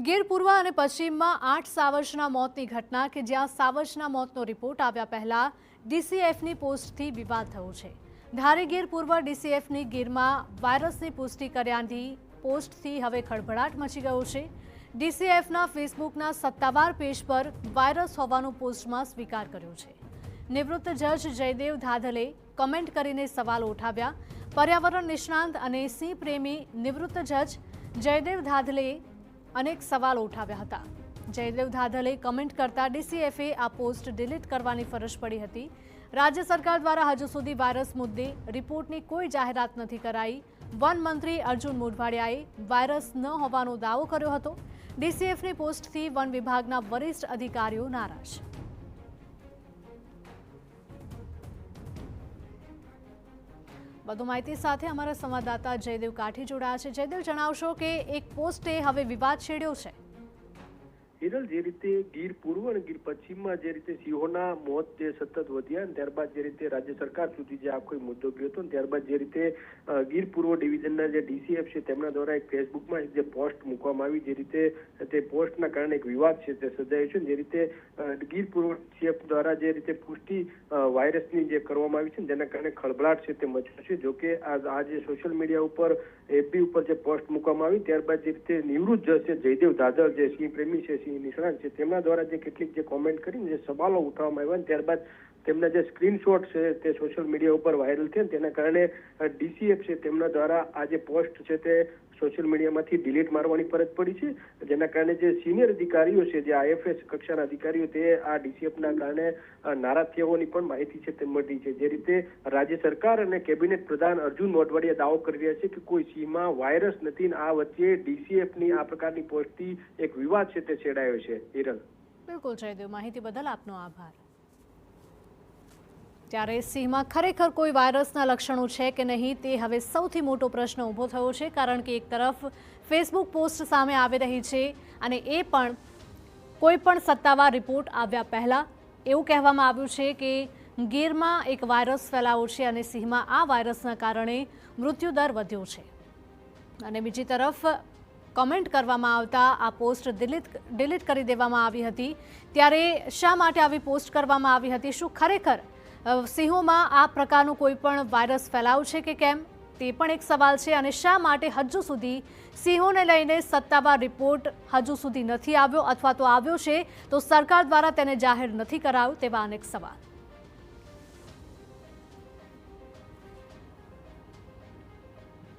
ગીર પૂર્વ અને પશ્ચિમમાં 8 સાવજના મોતની ઘટના કે જ્યાં સાવજના મોતનો રિપોર્ટ આવ્યા પહેલા ડીસીએફની પોસ્ટથી વિવાદ થયો છે। ધારી ગીર પૂર્વ ડીસીએફની ગીરમાં વાયરસની પુષ્ટિ કર્યાની પોસ્ટથી હવે ખળભળાટ મચી ગયો છે। ડીસીએફના ફેસબુકના સત્તાવાર પેજ પર વાયરસ હોવાનો પોસ્ટમાં સ્વીકાર કર્યો છે। નિવૃત્ત જજ જયદેવ ધાધલે કમેન્ટ કરીને સવાલો ઉઠાવ્યા। પર્યાવરણ નિષ્ણાંત અને સિંહ પ્રેમી નિવૃત્ત જજ જયદેવ ધાધલે अनेक सवालों उठाव्या हता। जयदेव धाधले कमेंट करता डीसीएफए आ पोस्ट डिलीट करवानी फरज पड़ी हती। राज्य सरकार द्वारा हजू सुधी वायरस मुद्दे रिपोर्टनी कोई जाहेरात नथी कराई। वन मंत्री अर्जुन मोढवाडियाए वायरस न होवानो दावो कर्यो हतो। डीसीएफनी पोस्टथी वन विभागना वरिष्ठ अधिकारीओ नाराज। વધુ માહિતી સાથે અમારા સંવાદદાતા જયદેવ કાઠી જોડાયા છે। જયદેવ, જણાવશો કે એક પોસ્ટે હવે વિવાદ છેડ્યો છે। હિરલ, જે રીતે ગીર પૂર્વ અને ગીર પશ્ચિમમાં જે રીતે સિંહોના મોત જે સતત વધ્યા અને ત્યારબાદ જે રીતે રાજ્ય સરકાર સુધી જે આખો મુદ્દો ગયો હતો, ત્યારબાદ જે રીતે ગીર પૂર્વ ડિવિઝનના જે ડીસીએફ છે તેમના દ્વારા એક ફેસબુકમાં જે પોસ્ટ મૂકવામાં આવી, જે રીતે તે પોસ્ટના કારણે એક વિવાદ છે તે સર્જાયો છે। જે રીતે ગીર પૂર્વ ડીસીએફ દ્વારા જે રીતે પુષ્ટિ વાયરસની જે કરવામાં આવી છે તેના કારણે ખળભળાટ છે તે મચ્યો છે। જોકે આ જે સોશિયલ મીડિયા ઉપર એફબી ઉપર જે પોસ્ટ મૂકવામાં આવી ત્યારબાદ જે રીતે નિવૃત્ત જજ છે જયદેવ ધાધલ, જે સિંહ પ્રેમી છે, નિષ્ણાંત છે, તેમના દ્વારા જે કેટલીક જે કોમેન્ટ કરીને જે સવાલો ઉઠાવવામાં આવ્યા ત્યારબાદ તેમના જે સ્ક્રીનશોટ છે તે સોશિયલ મીડિયા ઉપર વાયરલ થયા। તેના કારણે ડીસીએફ છે તેમના દ્વારા આ જે પોસ્ટ છે તે સોશિયલ મીડિયામાંથી ડિલીટ મારવાની ફરજ પડી છે, જેના કારણે જે સિનિયર અધિકારીઓ છે, જે આઈએફએસ કક્ષાના અધિકારીઓ, તે આ ડીસીએફના કારણે નારાજ થયાની પણ માહિતી છે તે મળી છે। જે રીતે રાજ્ય સરકાર અને કેબિનેટ પ્રધાન અર્જુન મોઢવાડિયા દાવો કરી રહ્યા છે કે કોઈ સિંહમાં વાયરસ નથી, આ વચ્ચે ડીસીએફની આ પ્રકારની પોસ્ટથી એક વિવાદ છે તે છેડાયો છે। હિરલ, બિલકુલ જયદેવ, માહિતી બદલ આપનો આભાર। ત્યારે સિંહમાં ખરેખર કોઈ વાયરસના લક્ષણો છે કે નહીં તે હવે સૌથી મોટો પ્રશ્ન ઊભો થયો છે, કારણ કે એક તરફ ફેસબુક પોસ્ટ સામે આવી રહી છે અને એ પણ કોઈ પણ સત્તાવાર રિપોર્ટ આવ્યા પહેલા એવું કહેવામાં આવ્યું છે કે ગીરમાં એક વાયરસ ફેલાયો છે અને સિંહમાં આ વાયરસના કારણે મૃત્યુદર વધ્યો છે, અને બીજી તરફ કમેન્ટ કરવામાં આવતા આ પોસ્ટ ડિલીટ કરી દેવામાં આવી હતી। ત્યારે શા માટે આવી પોસ્ટ કરવામાં આવી હતી? શું ખરેખર સિંહોમાં આ પ્રકારનો કોઈ પણ વાયરસ ફેલાયો છે કે કેમ, તે પણ એક સવાલ છે। અને શા માટે હજુ સુધી સિંહોને લઈને સત્તાવાર રિપોર્ટ હજુ સુધી નથી આવ્યો, અથવા તો આવ્યો છે તો સરકાર દ્વારા તેને જાહેર નથી કરાયો, તેવા અનેક સવાલ।